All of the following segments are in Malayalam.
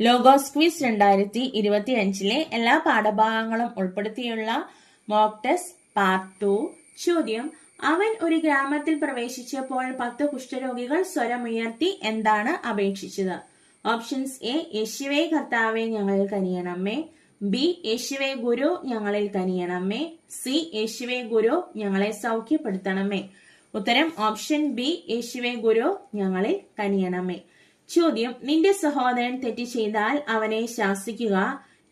ലോഗോസ് ക്വിസ് 2025 എല്ലാ പാഠഭാഗങ്ങളും ഉൾപ്പെടുത്തിയുള്ള മോക്ക് ടെസ്റ്റ് പാർട്ട് 2. ചോദ്യം: അവൻ ഒരു ഗ്രാമത്തിൽ പ്രവേശിച്ചപ്പോൾ 10 കുഷ്ഠരോഗികൾ സ്വരമുയർത്തി എന്താണ് അപേക്ഷിച്ചത്? Options: A. യേശുവേ കർത്താവേ ഞങ്ങളിൽ കനിയണമേ. ബി. യേശുവേ ഗുരു ഞങ്ങളിൽ കനിയണമേ. സി. യേശുവേ ഗുരു ഞങ്ങളെ സൗഖ്യപ്പെടുത്തണമേ. ഉത്തരം ഓപ്ഷൻ ബി, യേശുവേ ഗുരു ഞങ്ങളിൽ കനിയണമേ. ചോദ്യം: നിന്റെ സഹോദരൻ തെറ്റ് ചെയ്താൽ അവനെ ശാസിക്കുക,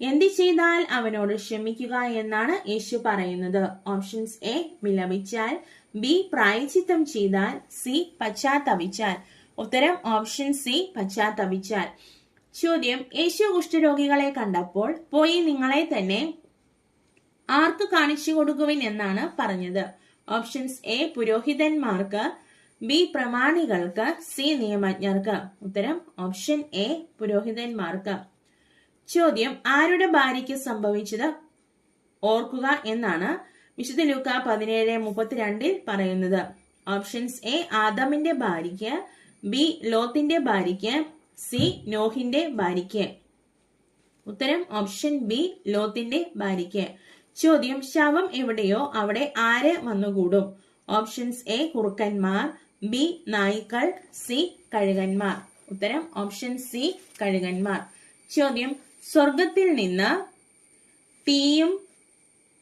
എന്ത് ചെയ്താൽ അവനോട് ക്ഷമിക്കുക എന്നാണ് യേശു പറയുന്നത്? Options: A. വിലപിച്ചാൽ. ബി. പ്രായശ്ചിത്തം ചെയ്താൽ. സി. പശ്ചാത്തപിച്ചാൽ. ഉത്തരം ഓപ്ഷൻ സി, പശ്ചാത്തപിച്ചാൽ. ചോദ്യം: യേശു കുഷ്ഠരോഗികളെ കണ്ടപ്പോൾ പോയി നിങ്ങളെ തന്നെ ആർക്ക് കാണിച്ചു കൊടുക്കുവിൻ എന്നാണ് പറഞ്ഞത്? Options: A. പുരോഹിതന്മാർക്ക്. ബി. പ്രമാണികൾക്ക്. സി. നിയമജ്ഞർക്ക്. ഉത്തരം ഓപ്ഷൻ എ, പുരോഹിതന്മാർക്ക്. ചോദ്യം: ആരുടെ ഭാര്യയ്ക്ക് സംഭവിച്ചത് ഓർക്കുക എന്നാണ് വിശുദ്ധ ലൂക്കാ 17:32 പറയുന്നത്? Options: A. ആദമിന്റെ ഭാര്യയ്ക്ക്. ബി. ലോത്തിന്റെ ഭാര്യയ്ക്ക്. സി. നോഹിന്റെ ഭാര്യയ്ക്ക്. ഉത്തരം ഓപ്ഷൻ ബി, ലോത്തിന്റെ ഭാര്യയ്ക്ക്. ചോദ്യം: ശവം എവിടെയോ അവിടെ ആര് വന്നുകൂടും? Options: A. കുറുക്കന്മാർ. ബി. നായ്ക്കൾ. സി. കഴുകന്മാർ. ഉത്തരം ഓപ്ഷൻ സി, കഴുകന്മാർ. ചോദ്യം: സ്വർഗത്തിൽ നിന്ന് തീയും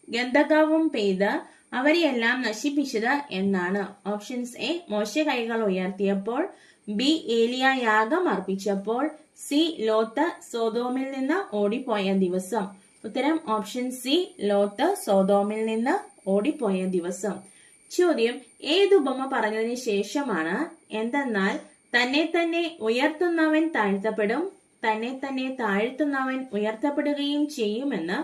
ഗന്ധകവും പെയ്ത് അവരെയെല്ലാം നശിപ്പിച്ചത് എന്നാണ്? Options: A. മോശെ കൈകൾ ഉയർത്തിയപ്പോൾ. ബി. ഏലിയ യാഗം അർപ്പിച്ചപ്പോൾ. സി. ലോത്ത് സോതോമിൽ നിന്ന് ഓടിപ്പോയ ദിവസം. ഉത്തരം ഓപ്ഷൻ സി, ലോത്ത് സോതോമിൽ നിന്ന് ഓടിപ്പോയ ദിവസം. ചോദ്യം: ഏത് ഉപമ പറഞ്ഞതിന് ശേഷമാണ് എന്തെന്നാൽ തന്നെ തന്നെ ഉയർത്തുന്നവൻ താഴ്ത്തപ്പെടും, തന്നെ തന്നെ താഴ്ത്തുന്നവൻ ഉയർത്തപ്പെടുകയും ചെയ്യുമെന്ന്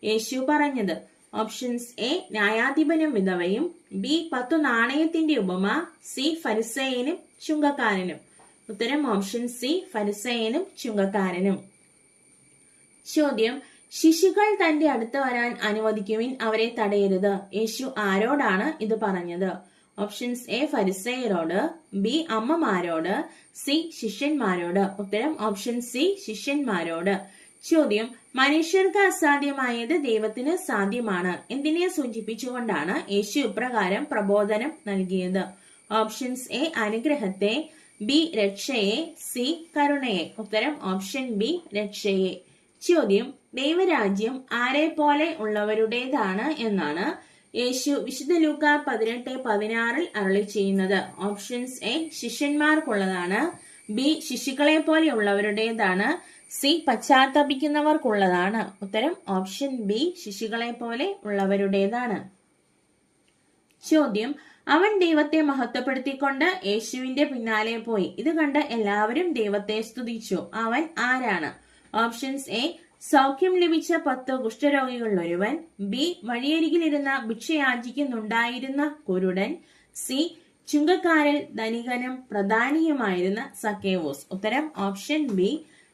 യേശു പറഞ്ഞത്? Options: A. ന്യായാധിപനും വിധവയും. ബി. 10 നാണയത്തിന്റെ ഉപമ. സി. ഫരിസേയനും ചുങ്കക്കാരനും. ഉത്തരം ഓപ്ഷൻ സി, ഫരിസേയനും ചുങ്കക്കാരനും. ചോദ്യം: ശിശുക്കൾ തന്റെ അടുത്ത് വരാൻ അനുവദിക്കുവിൻ, അവരെ തടയരുത്. യേശു ആരോടാണ് ഇത് പറഞ്ഞത്? Options: A. ഫരിസേയരോട്. ബി. അമ്മമാരോട്. സി. ശിഷ്യന്മാരോട്. ഉത്തരം ഓപ്ഷൻ സി, ശിഷ്യന്മാരോട്. ചോദ്യം: മനുഷ്യർക്ക് അസാധ്യമായത് ദൈവത്തിന് സാധ്യമാണ് എന്തിനെ സൂചിപ്പിച്ചുകൊണ്ടാണ് യേശു ഇപ്രകാരം പ്രബോധനം നൽകിയത്? Options: A. അനുഗ്രഹത്തെ. ബി. രക്ഷയെ. സി. കരുണയെ. ഉത്തരം ഓപ്ഷൻ ബി, രക്ഷയെ. ചോദ്യം: ദൈവരാജ്യം ആരെ പോലെ ഉള്ളവരുടേതാണ് എന്നാണ് യേശു വിശുദ്ധ ലൂക്കാ 18:16 അരുളി ചെയ്യുന്നത്? Options: A. ശിഷ്യന്മാർക്കുള്ളതാണ്. ബി. ശിശുക്കളെ പോലെ ഉള്ളവരുടേതാണ്. സി. പശ്ചാത്തപിക്കുന്നവർക്കുള്ളതാണ്. ഉത്തരം ഓപ്ഷൻ ബി, ശിശുക്കളെ പോലെ ഉള്ളവരുടേതാണ്. ചോദ്യം: അവൻ ദൈവത്തെ മഹത്വപ്പെടുത്തിക്കൊണ്ട് യേശുവിന്റെ പിന്നാലെ പോയി. ഇത് കണ്ട് എല്ലാവരും ദൈവത്തെ സ്തുതിച്ചു. അവൻ ആരാണ്? Options: A. സൗഖ്യം ലഭിച്ച 10 കുഷ്ഠരോഗികളിൽ ഒരുവൻ. ബി. വഴിയരികിലിരുന്ന ഭിക്ഷയാചിക്കുന്നുണ്ടായിരുന്ന കുരുടൻ. സി. ചുങ്കക്കാരിൽ ധനികനും പ്രധാനിയുമായിരുന്ന സക്കേവൂസ്. ഉത്തരം ഓപ്ഷൻ ബി,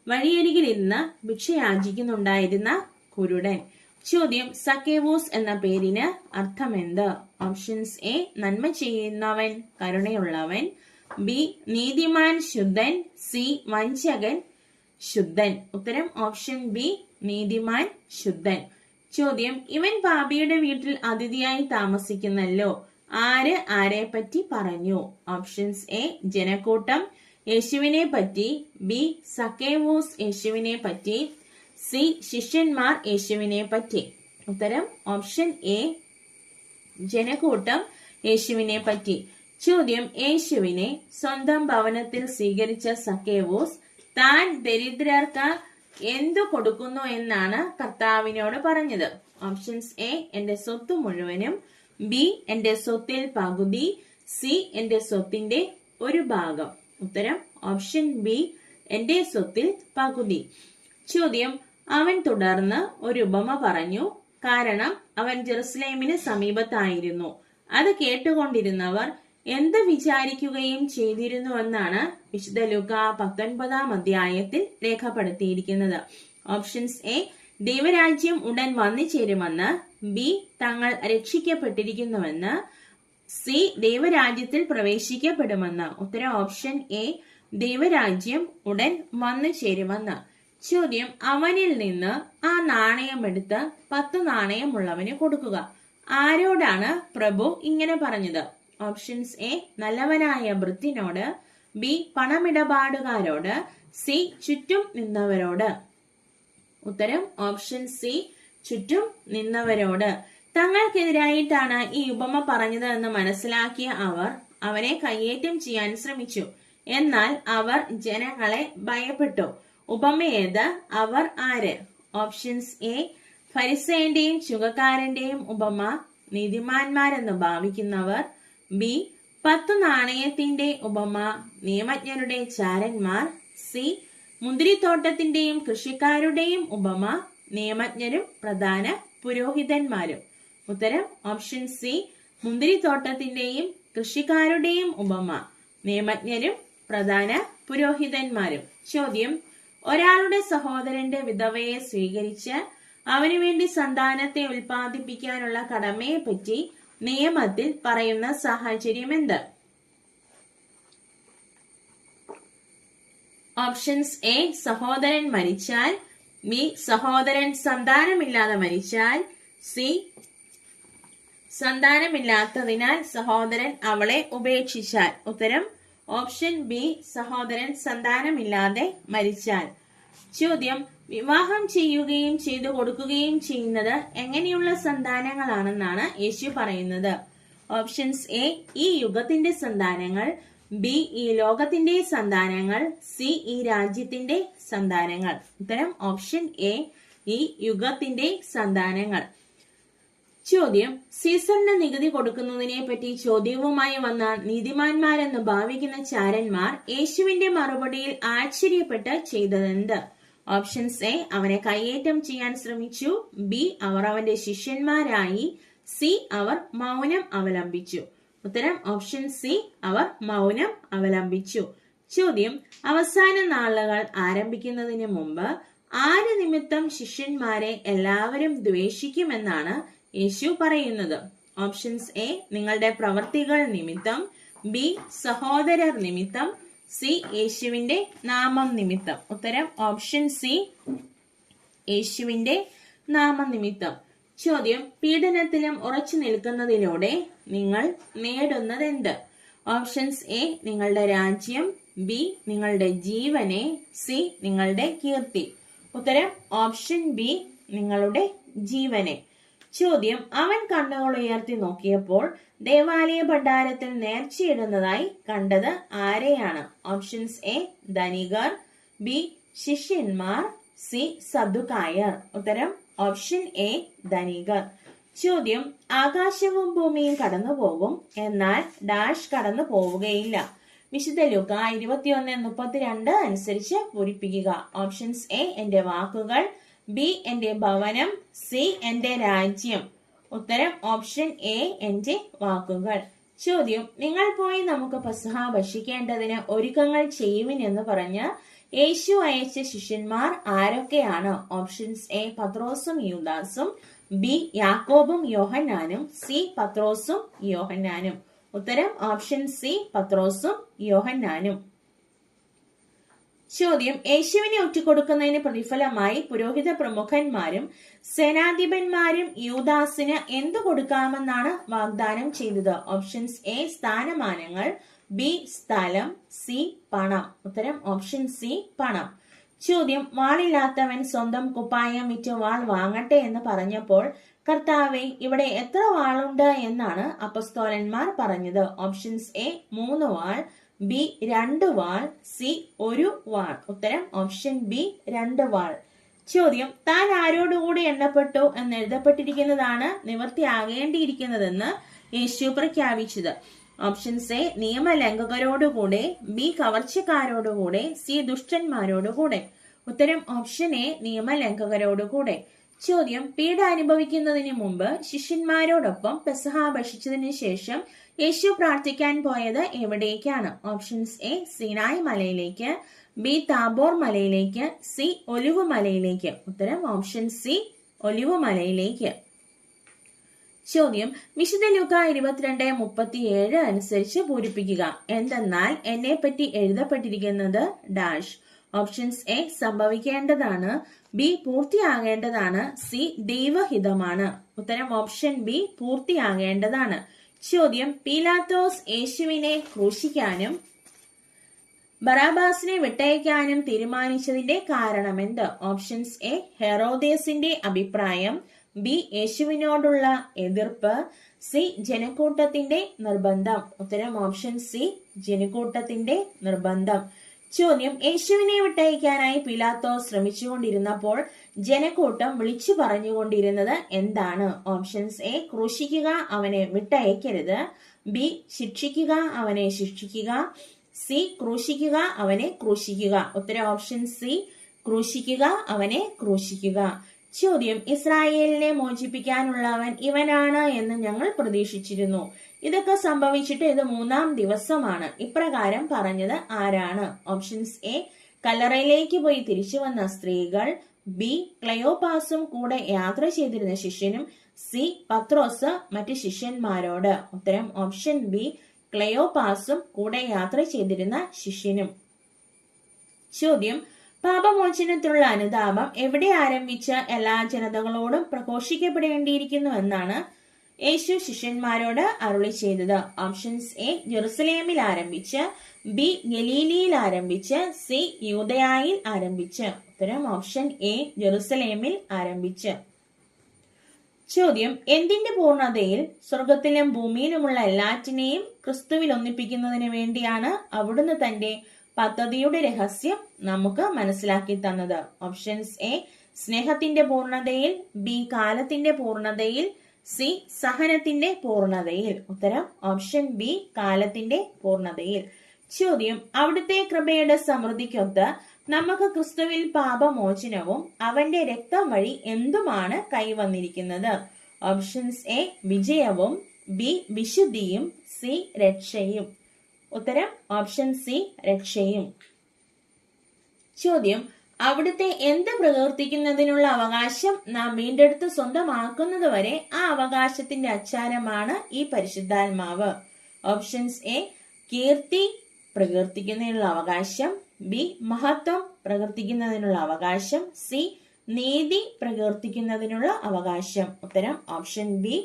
വഴിയരികിലിരുന്ന് ഭിക്ഷയാചിക്കുന്നുണ്ടായിരുന്ന കുരുടൻ. ചോദ്യം: സക്കേവൂസ് എന്ന പേരിന് അർത്ഥമെന്ത്? Options: A. നന്മ ചെയ്യുന്നവൻ, കരുണയുള്ളവൻ. ബി. നീതിമാൻ ശുദ്ധൻ. സി. വഞ്ചകൻ ശുദ്ധൻ. ഉത്തരം ഓപ്ഷൻ ബി, നീതിമാൻ ശുദ്ധൻ. ചോദ്യം: ഇവൻ പാപിയുടെ വീട്ടിൽ അതിഥിയായി താമസിക്കുന്നല്ലോ. ആര് ആരെ പറ്റി പറഞ്ഞു? Options: A. ജനക്കൂട്ടം യേശുവിനെ പറ്റി. ബി. സക്കേവൂസ് യേശുവിനെ പറ്റി. സി. ശിഷ്യന്മാർ യേശുവിനെ പറ്റി. ഉത്തരം ഓപ്ഷൻ എ, ജനക്കൂട്ടം യേശുവിനെ പറ്റി. ചോദ്യം: യേശുവിനെ സ്വന്തം ഭവനത്തിൽ സ്വീകരിച്ച സക്കേവൂസ് താൻ ദരിദ്രർക്ക് എന്തു കൊടുക്കുന്നു എന്നാണ് കർത്താവിനോട് പറഞ്ഞത്? Options: A. എന്റെ സ്വത്ത് മുഴുവനും. ബി. എന്റെ സ്വത്തിൽ പകുതി. സി. എന്റെ സ്വത്തിന്റെ ഒരു ഭാഗം. ഉത്തരം ഓപ്ഷൻ ബി, എന്റെ സ്വത്തിൽ പകുതി. ചോദ്യം: അവൻ തുടർന്ന് ഒരു ഉപമ പറഞ്ഞു, കാരണം അവൻ ജെറുസലേമിന് സമീപത്തായിരുന്നു. അത് കേട്ടുകൊണ്ടിരുന്നവർ എന്ത് വിചാരിക്കുകയും ചെയ്തിരുന്നുവെന്നാണ് വിശുദ്ധ ലൂക്കാ 19 രേഖപ്പെടുത്തിയിരിക്കുന്നത്? Options: A. ദൈവരാജ്യം ഉടൻ വന്നു ചേരുമെന്ന്. ബി. തങ്ങൾ രക്ഷിക്കപ്പെട്ടിരിക്കുന്നുവെന്ന്. സി. ദൈവരാജ്യത്തിൽ പ്രവേശിക്കപ്പെടുമെന്ന്. ഉത്തരം ഓപ്ഷൻ എ, ദൈവരാജ്യം ഉടൻ വന്നു ചേരുമെന്ന്. ചോദ്യം, അവനിൽ നിന്ന് ആ നാണയം എടുത്ത് 10 നാണയമുള്ളവന് കൊടുക്കുക. ആരോടാണ് പ്രഭു ഇങ്ങനെ പറഞ്ഞത്? ഓപ്ഷൻസ് എ നല്ലവനായ ഭൃത്യനോട്, ബി പണമിടപാടുകാരോട്, സി ചുറ്റും നിന്നവരോട്. ഉത്തരം ഓപ്ഷൻ സി ചുറ്റും നിന്നവരോട്. തങ്ങൾക്കെതിരായിട്ടാണ് ഈ ഉപമ പറഞ്ഞത് എന്ന് മനസ്സിലാക്കിയ അവർ അവനെ കയ്യേറ്റം ചെയ്യാൻ ശ്രമിച്ചു. എന്നാൽ അവർ ജനങ്ങളെ ഭയപ്പെട്ടു. ഉപമ ഏത്? അവർ ആര്? ഓപ്ഷൻസ് എ ഫരിസേന്റെയും ചുങ്കക്കാരന്റെയും ഉപമ, നീതിമാന്മാരെന്ന് ഭാവിക്കുന്നവർ. ബി 10 നാണയത്തിന്റെ ഉപമ, നിയമജ്ഞരുടെ ചാരന്മാർ. സി മുന്തിരിത്തോട്ടത്തിന്റെയും കൃഷിക്കാരുടെയും ഉപമ, നിയമജ്ഞരും പ്രധാന പുരോഹിതന്മാരും. ഉത്തരം ഓപ്ഷൻ സി മുന്തിരിത്തോട്ടത്തിന്റെയും കൃഷിക്കാരുടെയും ഉപമ, നിയമജ്ഞരും പ്രധാന പുരോഹിതന്മാരും. ചോദ്യം, ഒരാളുടെ സഹോദരന്റെ വിധവയെ സ്വീകരിച്ച് അവനു വേണ്ടി സന്താനത്തെ ഉൽപ്പാദിപ്പിക്കാനുള്ള കടമയെ പറ്റി നിയമത്തിൽ പറയുന്ന സാഹചര്യം എന്ത്? ഓപ്ഷൻസ് എ സഹോദരൻ മരിച്ചാൽ, ബി സഹോദരൻ സന്താനമില്ലാതെ മരിച്ചാൽ, സി സന്താനമില്ലാത്തതിനാൽ സഹോദരൻ അവളെ ഉപേക്ഷിച്ചാൽ. ഉത്തരം ഓപ്ഷൻ ബി സഹോദരൻ സന്താനമില്ലാതെ മരിച്ചാൽ. ചോദ്യം, വിവാഹം ചെയ്യുകയും ചെയ്തു കൊടുക്കുകയും ചെയ്യുന്നത് എങ്ങനെയുള്ള സന്താനങ്ങളാണെന്നാണ് യേശു പറയുന്നത്? ഓപ്ഷൻസ് എ ഈ യുഗത്തിന്റെ സന്താനങ്ങൾ, ബി ഈ ലോകത്തിന്റെ സന്താനങ്ങൾ, സി ഈ രാജ്യത്തിന്റെ സന്താനങ്ങൾ. ഉത്തരം ഓപ്ഷൻ എ ഈ യുഗത്തിന്റെ സന്താനങ്ങൾ. ചോദ്യം, സീസറിന് നികുതി കൊടുക്കുന്നതിനെ പറ്റി ചോദ്യവുമായി വന്ന നീതിമാന്മാരെന്ന് ഭാവിക്കുന്ന ചാരന്മാർ യേശുവിന്റെ മറുപടിയിൽ ആശ്ചര്യപ്പെട്ട് ചെയ്തതെന്ത്? ഓപ്ഷൻസ് എ അവനെ കയ്യേറ്റം ചെയ്യാൻ ശ്രമിച്ചു, ബി അവർ അവന്റെ ശിഷ്യന്മാരായി, സി അവർ മൗനം അവലംബിച്ചു. ഉത്തരം ഓപ്ഷൻ സി അവർ മൗനം അവലംബിച്ചു. ചോദ്യം, അവസാന നാളുകൾ ആരംഭിക്കുന്നതിന് മുമ്പ് ആര് നിമിത്തം ശിഷ്യന്മാരെ എല്ലാവരും ദ്വേഷിക്കുമെന്നാണ് യേശു പറയുന്നത്? ഓപ്ഷൻസ് എ നിങ്ങളുടെ പ്രവർത്തികൾ നിമിത്തം, ബി സഹോദരർ നിമിത്തം, സി യേശുവിന്റെ നാമം നിമിത്തം. ഉത്തരം ഓപ്ഷൻ സി യേശുവിന്റെ നാമനിമിത്തം. ചോദ്യം, പീഡനത്തിലും ഉറച്ചു നിൽക്കുന്നതിലൂടെ നിങ്ങൾ നേടുന്നതെന്ത്? ഓപ്ഷൻസ് എ നിങ്ങളുടെ രാജ്യം, ബി നിങ്ങളുടെ ജീവനെ, സി നിങ്ങളുടെ കീർത്തി. ഉത്തരം ഓപ്ഷൻ ബി നിങ്ങളുടെ ജീവനെ. ചോദ്യം, അവൻ കണ്ണുകൾ ഉയർത്തി നോക്കിയപ്പോൾ ദേവാലയ ഭണ്ഡാരത്തിൽ നേർച്ചയിടുന്നതായി കണ്ടത് ആരെയാണ്? ഓപ്ഷൻസ് എ ധനികർ, ബി ശിഷ്യന്മാർ, സി സദുക്കായർ. ഉത്തരം ഓപ്ഷൻ എ ധനികർ. ചോദ്യം, ആകാശവും ഭൂമിയും കടന്നു പോകും, എന്നാൽ ഡാഷ് കടന്നു പോവുകയില്ല. വിശുദ്ധ ലൂക്ക 21:32 അനുസരിച്ച് പൂരിപ്പിക്കുക. ഓപ്ഷൻസ് എ എന്റെ വാക്കുകൾ, ബി എന്റെ ഭവനം, സി എന്റെ രാജ്യം. ഉത്തരം ഓപ്ഷൻ എ എന്റെ വാക്കുകൾ. ചോദ്യം, നിങ്ങൾ പോയി നമുക്ക് പെസഹ ഭക്ഷിക്കേണ്ടതിന് ഒരുക്കങ്ങൾ ചെയ്യുവിൻ എന്ന് പറഞ്ഞ് യേശു അയച്ച ശിഷ്യന്മാർ ആരൊക്കെയാണ്? ഓപ്ഷൻസ് എ പത്രോസും യൂദാസും, ബി യാക്കോബും യോഹന്നാനും, സി പത്രോസും യോഹന്നാനും. ഉത്തരം ഓപ്ഷൻ സി പത്രോസും യോഹന്നാനും. ചോദ്യം, യേശുവിനെ ഒറ്റുകൊടുക്കുന്നതിന് പ്രതിഫലമായി പുരോഹിത പ്രമുഖന്മാരും സേനാധിപന്മാരും യൂദാസിന് എന്തു കൊടുക്കാമെന്നാണ് വാഗ്ദാനം ചെയ്തത്? ഓപ്ഷൻസ് എ സ്ഥാനമാനങ്ങൾ, ബി സ്ഥലം, സി പണം. ഉത്തരം ഓപ്ഷൻ സി പണം. ചോദ്യം, വാളില്ലാത്തവൻ സ്വന്തം കുപ്പായം വിറ്റ് വാൾ വാങ്ങട്ടെ എന്ന് പറഞ്ഞപ്പോൾ കർത്താവെ ഇവിടെ എത്ര വാളുണ്ട് എന്നാണ് അപ്പസ്തോലന്മാർ പറഞ്ഞത്? Options A 3 wall, B 2 wall, C 1 വാൾ. ഉത്തരം ഓപ്ഷൻ ബി 2 വാൾ. ചോദ്യം, താൻ ആരോടുകൂടി എണ്ണപ്പെട്ടു എന്ന് എഴുതപ്പെട്ടിരിക്കുന്നതാണ് നിവൃത്തിയാകേണ്ടിയിരിക്കുന്നതെന്ന് യേശു പ്രഖ്യാപിച്ചത്? ഓപ്ഷൻസ് എ നിയമലംഘകരോടുകൂടെ, ബി കവർച്ചക്കാരോടുകൂടെ, സി ദുഷ്ടന്മാരോടുകൂടെ. ഉത്തരം ഓപ്ഷൻ എ നിയമലംഘകരോടുകൂടെ. ചോദ്യം, പീഡ അനുഭവിക്കുന്നതിന് മുമ്പ് ശിഷ്യന്മാരോടൊപ്പം പെസഹ ഭക്ഷിച്ചതിന് ശേഷം യേശു പ്രാർത്ഥിക്കാൻ പോയത് എവിടേക്കാണ്? ഓപ്ഷൻസ് എ സീനായ് മലയിലേക്ക്, ബി താബോർ മലയിലേക്ക്, സി ഒലിവ് മലയിലേക്ക്. ഉത്തരം ഓപ്ഷൻ സി ഒലിവ് മലയിലേക്ക്. ചോദ്യം, വിശുദ്ധ ലൂക്ക 22:37 അനുസരിച്ച് പൂരിപ്പിക്കുക. എന്തെന്നാൽ എന്നെ പറ്റി എഴുതപ്പെട്ടിരിക്കുന്നത് ഡാഷ്. ഓപ്ഷൻസ് എ സംഭവിക്കേണ്ടതാണ്, ബി പൂർത്തിയാകേണ്ടതാണ്, സി ദൈവഹിതമാണ്. ഉത്തരം ഓപ്ഷൻ ബി പൂർത്തിയാകേണ്ടതാണ്. ചോദ്യം, പീലാത്തോസ് യേശുവിനെ ക്രൂശിക്കാനും ബറാബാസിനെ വിട്ടയക്കാനും തീരുമാനിച്ചതിന്റെ കാരണമെന്ത്? ഓപ്ഷൻസ് എ ഹെറോദേസിന്റെ അഭിപ്രായം, ബി യേശുവിനോടുള്ള എതിർപ്പ്, സി ജനക്കൂട്ടത്തിന്റെ നിർബന്ധം. ഉത്തരം ഓപ്ഷൻ സി ജനക്കൂട്ടത്തിന്റെ നിർബന്ധം. ചോദ്യം, യേശുവിനെ വിട്ടയക്കാനായി പീലാത്തോസ് ശ്രമിച്ചുകൊണ്ടിരുന്നപ്പോൾ ജനക്കൂട്ടം വിളിച്ചു പറഞ്ഞുകൊണ്ടിരുന്നത് എന്താണ്? ഓപ്ഷൻസ് എ ക്രൂശിക്കുക, അവനെ വിട്ടയക്കരുത്, ബി ശിക്ഷിക്കുക, അവനെ ശിക്ഷിക്കുക, സി ക്രൂശിക്കുക, അവനെ ക്രൂശിക്കുക. ഉത്തരം ഓപ്ഷൻ സി ക്രൂശിക്കുക, അവനെ ക്രൂശിക്കുക. ചോദ്യം, ഇസ്രായേലിനെ മോചിപ്പിക്കാനുള്ളവൻ ഇവനാണ് എന്ന് ഞങ്ങൾ പ്രതീക്ഷിച്ചിരുന്നു. ഇതൊക്കെ സംഭവിച്ചിട്ട് ഇത് 3-ാം ദിവസമാണ്. ഇപ്രകാരം പറഞ്ഞത് ആരാണ്? ഓപ്ഷൻസ് എ കല്ലറയിലേക്ക് പോയി തിരിച്ചു വന്ന സ്ത്രീകൾ, ബി ക്ലയോപാസും കൂടെ യാത്ര ചെയ്തിരുന്ന ശിഷ്യനും, സി പത്രോസ് മറ്റ് ശിഷ്യന്മാരോട്. ഉത്തരം ഓപ്ഷൻ ബി ക്ലയോപാസും കൂടെ യാത്ര ചെയ്തിരുന്ന ശിഷ്യനും. ചോദ്യം, പാപമോചനത്തിലുള്ള അനുതാപം എവിടെ ആരംഭിച്ച് എല്ലാ ജനതകളോടും പ്രഘോഷിക്കപ്പെടേണ്ടിയിരിക്കുന്നു എന്നാണ് യേശു ശിഷ്യന്മാരോട് അരുളി ചെയ്തത്? ഓപ്ഷൻസ് എ ജെറുസലേമിൽ ആരംഭിച്ച്, ബി ഗലീലിയിൽ ആരംഭിച്ച്, സി യൂദയായിൽ ആരംഭിച്ച്. ഉത്തരം ഓപ്ഷൻ എ ജെറുസലേമിൽ ആരംഭിച്ച്. ചോദ്യം, എന്തിന്റെ പൂർണ്ണതയിൽ സ്വർഗത്തിലും ഭൂമിയിലുമുള്ള എല്ലാറ്റിനെയും ക്രിസ്തുവിൽ ഒന്നിപ്പിക്കുന്നതിന് വേണ്ടിയാണ് അവിടുന്ന് തന്റെ പദ്ധതിയുടെ രഹസ്യം നമുക്ക് മനസ്സിലാക്കി തന്നത്? ഓപ്ഷൻസ് എ സ്നേഹത്തിന്റെ പൂർണ്ണതയിൽ, ബി കാലത്തിന്റെ പൂർണ്ണതയിൽ, സി സഹനത്തിന്റെ പൂർണ്ണതയിൽ. ഉത്തരം ഓപ്ഷൻ ബി കാലത്തിന്റെ പൂർണ്ണതയിൽ. ചോദ്യം, അവിടുത്തെ കൃപയുടെ സമൃദ്ധിക്കൊത്ത് നമുക്ക് ക്രിസ്തുവിൽ പാപമോചനവും അവന്റെ രക്തം വഴി എന്തുമാണ് കൈവന്നിരിക്കുന്നത്? ഓപ്ഷൻസ് എ വിജയവും, ബി വിശുദ്ധിയും, സി രക്ഷയും. ഉത്തരം ഓപ്ഷൻ സി രക്ഷയും. ചോദ്യം, അവിടുത്തെ എന്ത് പ്രകീർത്തിക്കുന്നതിനുള്ള അവകാശം നാം വീണ്ടെടുത്ത് സ്വന്തമാക്കുന്നത് വരെ ആ അവകാശത്തിന്റെ അച്ചാരമാണ് ഈ പരിശുദ്ധാത്മാവ്? ഓപ്ഷൻസ് എ കീർത്തി പ്രകീർത്തിക്കുന്നതിനുള്ള അവകാശം, ബി മഹത്വം പ്രകീർത്തിക്കുന്നതിനുള്ള അവകാശം, സി നീതി പ്രകീർത്തിക്കുന്നതിനുള്ള അവകാശം. ഉത്തരം ഓപ്ഷൻ ബി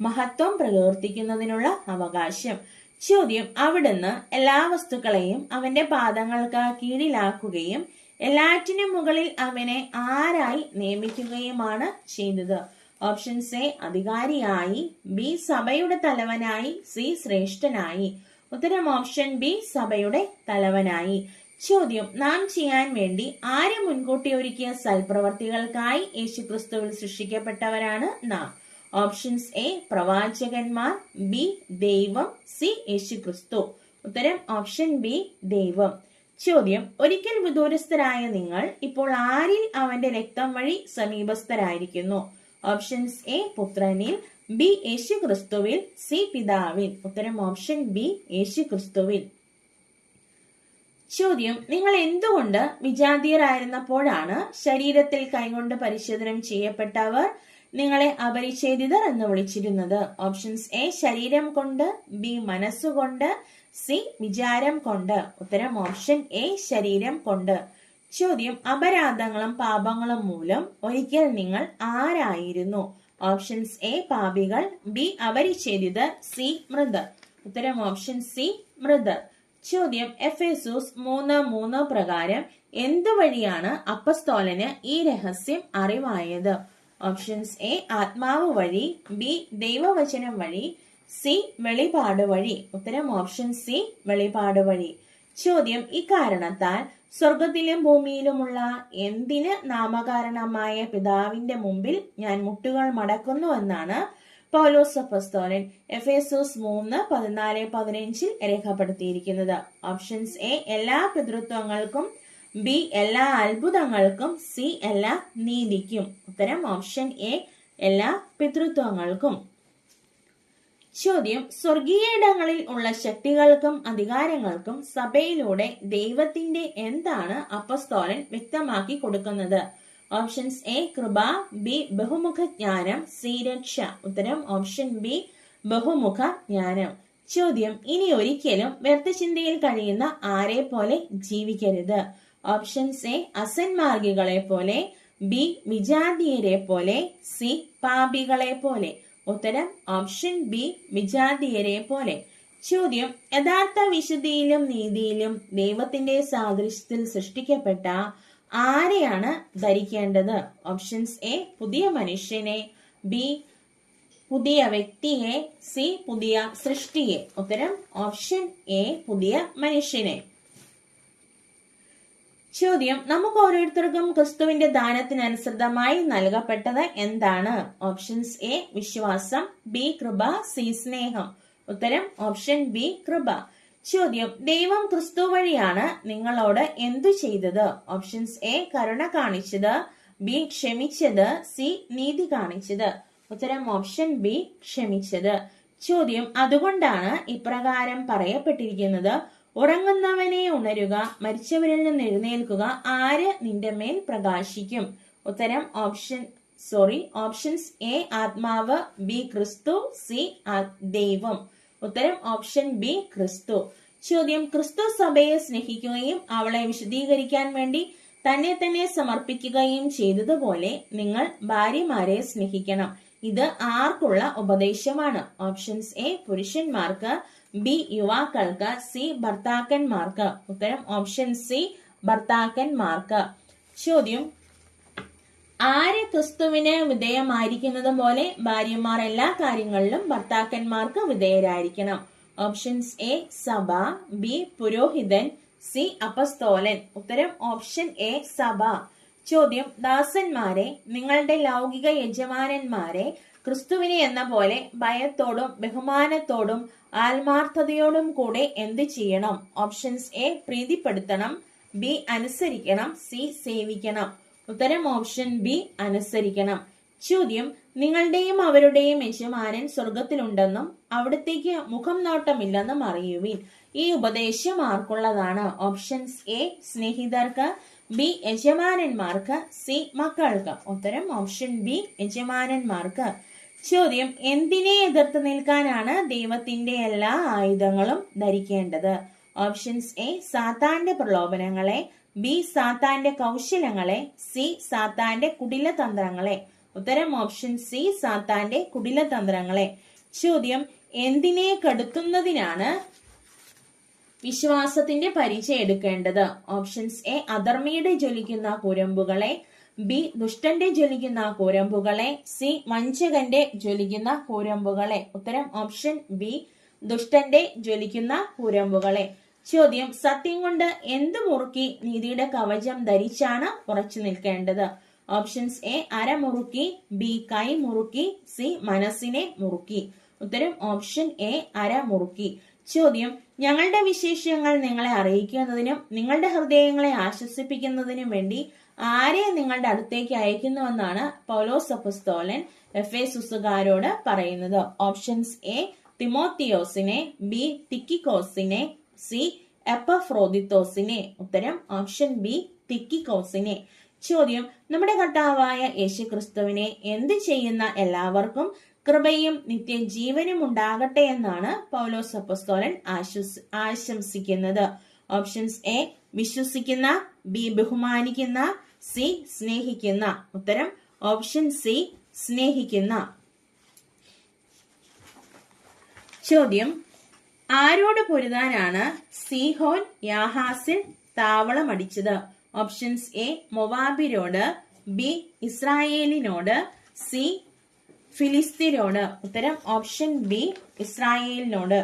മഹത്വം പ്രകീർത്തിക്കുന്നതിനുള്ള അവകാശം. ചോദ്യം, അവിടുന്ന് എല്ലാ വസ്തുക്കളെയും അവന്റെ പാദങ്ങൾക്ക് കീഴിലാക്കുകയും എല്ലാറ്റിനും മുകളിൽ അവനെ ആരായി നിയമിക്കുകയുമാണ് ചെയ്തത്? ഓപ്ഷൻസ് എ അധികാരിയായി, ബി സഭയുടെ തലവനായി, സി ശ്രേഷ്ഠനായി. ഉത്തരം ഓപ്ഷൻ ബി സഭയുടെ തലവനായി. ചോദ്യം, നാം ചെയ്യാൻ വേണ്ടി ആര് മുൻകൂട്ടി ഒരുക്കിയ സൽപ്രവർത്തികൾക്കായി യേശുക്രിസ്തുവിൽ സൃഷ്ടിക്കപ്പെട്ടവരാണ് നാം? ഓപ്ഷൻസ് എ പ്രവാചകന്മാർ, ബി ദൈവം, സി യേശുക്രിസ്തു. ഉത്തരം ഓപ്ഷൻ ബി ദൈവം. ചോദ്യം, ഒരിക്കൽ വിദൂരസ്ഥരായ നിങ്ങൾ ഇപ്പോൾ ആരിൽ അവന്റെ രക്തം വഴി സമീപസ്ഥരായിരിക്കുന്നു? ഓപ്ഷൻസ് എ പുത്രനിൽ, ബി യേശുക്രിസ്തുവിൽ, സി പിതാവിൽ. ഉത്തരം ഓപ്ഷൻ ബി യേശുക്രിസ്തുവിൽ. ചോദ്യം, നിങ്ങൾ എന്തുകൊണ്ട് വിജാതീയരായിരുന്നപ്പോഴാണ് ശരീരത്തിൽ കൈകൊണ്ട് പരിശോധനം ചെയ്യപ്പെട്ടവർ നിങ്ങളെ അപരിച്ഛേദിതർ എന്ന് വിളിച്ചിരുന്നത്? ഓപ്ഷൻസ് എ ശരീരം കൊണ്ട്, ബി മനസ്സുകൊണ്ട്, സി വിചാരം കൊണ്ട്. ഉത്തരം ഓപ്ഷൻ എ ശരീരം കൊണ്ട്. ചോദ്യം, അപരാധങ്ങളും പാപങ്ങളും മൂലം ഒരിക്കൽ നിങ്ങൾ ആരായിരുന്നു? ഓപ്ഷൻസ് എ പാപികൾ, ബി അപരിച്ഛേദിതർ, സി മൃതർ. ഉത്തരം ഓപ്ഷൻ സി മൃതർ. ചോദ്യം, എഫേസോസ് 3:3 പ്രകാരം എന്തുവഴിയാണ് അപ്പസ്തോലന് ഈ രഹസ്യം അറിവായത്? ഓപ്ഷൻസ് എ ആത്മാവ് വഴി, ബി ദൈവവചനം വഴി, സി വെളിപാട് വഴി. ഉത്തരം ഓപ്ഷൻ സി വെളിപാട് വഴി. ചോദ്യം, ഇക്കാരണത്താൽ സ്വർഗത്തിലും ഭൂമിയിലുമുള്ള എന്തിന് നാമകാരണമായ പിതാവിന്റെ മുമ്പിൽ ഞാൻ മുട്ടുകൾ മടക്കുന്നു എന്നാണ് പൗലോസ് അപ്പോസ്തലൻ എഫേസോസ് 3:14-15 രേഖപ്പെടുത്തിയിരിക്കുന്നത്? ഓപ്ഷൻസ് എ എല്ലാ പിതൃത്വങ്ങൾക്കും, ബി എല്ലാ അത്ഭുതങ്ങൾക്കും, സി എല്ലാ നീതിക്കും. ഉത്തരം ഓപ്ഷൻ എ എല്ലാ പിതൃത്വങ്ങൾക്കും. ചോദ്യം, സ്വർഗീയയിടങ്ങളിൽ ഉള്ള ശക്തികൾക്കും അധികാരങ്ങൾക്കും സഭയിലൂടെ ദൈവത്തിന്റെ എന്താണ് അപ്പസ്തോലൻ വ്യക്തമാക്കി കൊടുക്കുന്നത്? ഓപ്ഷൻസ് എ കൃപ, ബി ബഹുമുഖ ജ്ഞാനം, സി രക്ഷ. ഉത്തരം ഓപ്ഷൻ ബി ബഹുമുഖ ജ്ഞാനം. ചോദ്യം, ഇനി ഒരിക്കലും വ്യർത്ഥചിന്തയിൽ കഴിയുന്ന ആരെ പോലെ ജീവിക്കരുത്? ഓപ്ഷൻസ് എ അസന്മാർഗികളെ പോലെ, ബി വിജാതീയരെ പോലെ, സി പാപികളെ പോലെ. ഉത്തരം ഓപ്ഷൻ ബി വിജാതീയരെ പോലെ. ചോദ്യം യഥാർത്ഥ വിശുദ്ധിയിലും നീതിയിലും ദൈവത്തിന്റെ സാദൃശ്യത്തിൽ സൃഷ്ടിക്കപ്പെട്ട ആരെയാണ് ധരിക്കേണ്ടത്? ഓപ്ഷൻസ് എ പുതിയ മനുഷ്യനെ, ബി പുതിയ വ്യക്തിയെ, സി പുതിയ സൃഷ്ടിയെ. ഉത്തരം ഓപ്ഷൻ എ പുതിയ മനുഷ്യനെ. ചോദ്യം നമുക്ക് ഓരോരുത്തർക്കും ക്രിസ്തുവിന്റെ ദാനത്തിനനുസൃതമായി നൽകപ്പെട്ടത് എന്താണ്? ഓപ്ഷൻസ് എ വിശ്വാസം, ബി കൃപ, സി സ്നേഹം. ഉത്തരം ഓപ്ഷൻ ബി കൃപ. ചോദ്യം ദൈവം ക്രിസ്തു വഴിയാണ് നിങ്ങളോട് എന്തു ചെയ്തത്? ഓപ്ഷൻസ് എ കരുണ കാണിച്ചത്, ബി ക്ഷമിച്ചത്, സി നീതി കാണിച്ചത്. ഉത്തരം ഓപ്ഷൻ ബി ക്ഷമിച്ചത്. ചോദ്യം അതുകൊണ്ടാണ് ഇപ്രകാരം പറയപ്പെട്ടിരിക്കുന്നത്, ഉറങ്ങുന്നവനെ ഉണരുക, മരിച്ചവരിൽ നിന്ന് എഴുന്നേൽക്കുക, ആര് നിന്റെ മേൽ പ്രകാശിക്കും? ഉത്തരം ഓപ്ഷൻസ് എ ആത്മാവ്, ബി ക്രിസ്തു, സി ദൈവം. ഉത്തരം ഓപ്ഷൻ ബി ക്രിസ്തു. ചോദ്യം ക്രിസ്തു സഭയെ സ്നേഹിക്കുകയും അവളെ വിശദീകരിക്കാൻ വേണ്ടി തന്നെ തന്നെ സമർപ്പിക്കുകയും ചെയ്തതുപോലെ നിങ്ങൾ ഭാര്യമാരെ സ്നേഹിക്കണം. ഇത് ആർക്കുള്ള ഉപദേശമാണ്? ഓപ്ഷൻസ് എ പുരുഷന്മാർക്ക്, ബി യുവാക്കൾക്ക്, സി ഭർത്താക്കന്മാർക്ക്. ഉത്തരം ഓപ്ഷൻ സി ഭർത്താക്കന്മാർക്ക്. ചോദ്യം ആര് ക്രിസ്തുവിന് വിധേയമായിരിക്കുന്നത് പോലെ ഭാര്യമാർ എല്ലാ കാര്യങ്ങളിലും ഭർത്താക്കന്മാർക്ക് വിധേയരായിരിക്കണം. ഓപ്ഷൻസ് എ സഭ, ബി പുരോഹിതൻ, സി അപ്പസ്തോലൻ. ഉത്തരം ഓപ്ഷൻ എ സഭ. ചോദ്യം ദാസന്മാരെ നിങ്ങളുടെ ലൗകിക യജമാനന്മാരെ ക്രിസ്തുവിനെ എന്ന പോലെ ഭയത്തോടും ബഹുമാനത്തോടും ആത്മാർത്ഥതയോടും കൂടെ എന്ത് ചെയ്യണം? ഓപ്ഷൻസ് എ പ്രീതിപ്പെടുത്തണം, ബി അനുസരിക്കണം, സി സേവിക്കണം. ഉത്തരം ഓപ്ഷൻ ബി അനുസരിക്കണം. ചോദ്യം നിങ്ങളുടെയും അവരുടെയും യജമാനൻ സ്വർഗത്തിലുണ്ടെന്നും അവിടത്തേക്ക് മുഖം നോട്ടമില്ലെന്നും അറിയുവിൻ. ഈ ഉപദേശം ആർക്കുള്ളതാണ്? ഓപ്ഷൻസ് എ സ്നേഹിതർക്ക്, ബി യജമാനന്മാർക്ക്, സി മക്കൾക്ക്. ഉത്തരം ഓപ്ഷൻ ബി യജമാനന്മാർക്ക്. ചോദ്യം എന്തിനെ എതിർത്ത് നിൽക്കാനാണ് ദൈവത്തിന്റെ എല്ലാ ആയുധങ്ങളും ധരിക്കേണ്ടത്? ഓപ്ഷൻസ് എ സാത്താന്റെ പ്രലോഭനങ്ങളെ, ബി സാത്താന്റെ കൗശലങ്ങളെ, സി സാത്താന്റെ കുടിലതന്ത്രങ്ങളെ. ഉത്തരം ഓപ്ഷൻ സി സാത്താന്റെ കുടിലതന്ത്രങ്ങളെ. ചോദ്യം എന്തിനെ കെടുത്തുന്നതിനാണ് വിശ്വാസത്തിന്റെ പരിചയം എടുക്കേണ്ടത്? ഓപ്ഷൻസ് എ അധർമ്മിയുടെ ജ്വലിക്കുന്ന കുരമ്പുകളെ, ബി ദുഷ്ടന്റെ ജ്വലിക്കുന്ന കുരമ്പുകളെ, സി വഞ്ചകന്റെ ജ്വലിക്കുന്ന കുരമ്പുകളെ. ഉത്തരം ഓപ്ഷൻ ബി ദുഷ്ടന്റെ ജ്വലിക്കുന്ന കുരമ്പുകളെ. ചോദ്യം സത്യം കൊണ്ട് എന്ത് മുറുക്കി നീതിയുടെ കവചം ധരിച്ചാണ് ഉറച്ചു നിൽക്കേണ്ടത്? ഓപ്ഷൻസ് എ അരമുറുക്കി, ബി കൈ മുറുക്കി, സി മനസ്സിനെ മുറുക്കി. ഉത്തരം ഓപ്ഷൻ എ അരമുറുക്കി. ചോദ്യം ഞങ്ങളുടെ വിശേഷങ്ങൾ നിങ്ങളെ അറിയിക്കുന്നതിനും നിങ്ങളുടെ ഹൃദയങ്ങളെ ആശ്വസിപ്പിക്കുന്നതിനും വേണ്ടി ആരെ നിങ്ങളുടെ അടുത്തേക്ക് അയക്കുന്നുവെന്നാണ് പൗലോസ് അപ്പോസ്തലൻ എഫേസുസുകാരോട് പറയുന്നത്? ഓപ്ഷൻസ് എ തിമോത്തിയോസിനെ, ബി തിക്കിക്കോസിനെ, സി എപ്പഫ്രോദിത്തോസിനെ. ഉത്തരം ഓപ്ഷൻ ബി തിക്കിക്കോസിനെ. ചോദ്യം നമ്മുടെ കർത്താവായ യേശു ക്രിസ്തുവിനെ എന്ത് ചെയ്യുന്ന എല്ലാവർക്കും കൃപയും നിത്യജീവനും ഉണ്ടാകട്ടെ എന്നാണ് പൗലോസ് അപ്പോസ്തലൻ ആശംസിക്കുന്നത്. ഓപ്ഷൻസ് എ വിശ്വസിക്കുന്ന, ബി ബഹുമാനിക്കുന്ന, സി സ്നേഹിക്കുന്ന. ഉത്തരം ഓപ്ഷൻ സി സ്നേഹിക്കുന്ന. ചോദ്യം ആരോട് പൊരുതാനാണ് സീഹോൻ യാഹാസിൽ താവളമടിച്ചത്? ഓപ്ഷൻസ് എ മൊവാബിരോട്, ബി ഇസ്രായേലിനോട്, സി ഫിലിസ്തീനോട്. ഉത്തരം ഓപ്ഷൻ ബി ഇസ്രായേലിനോട്.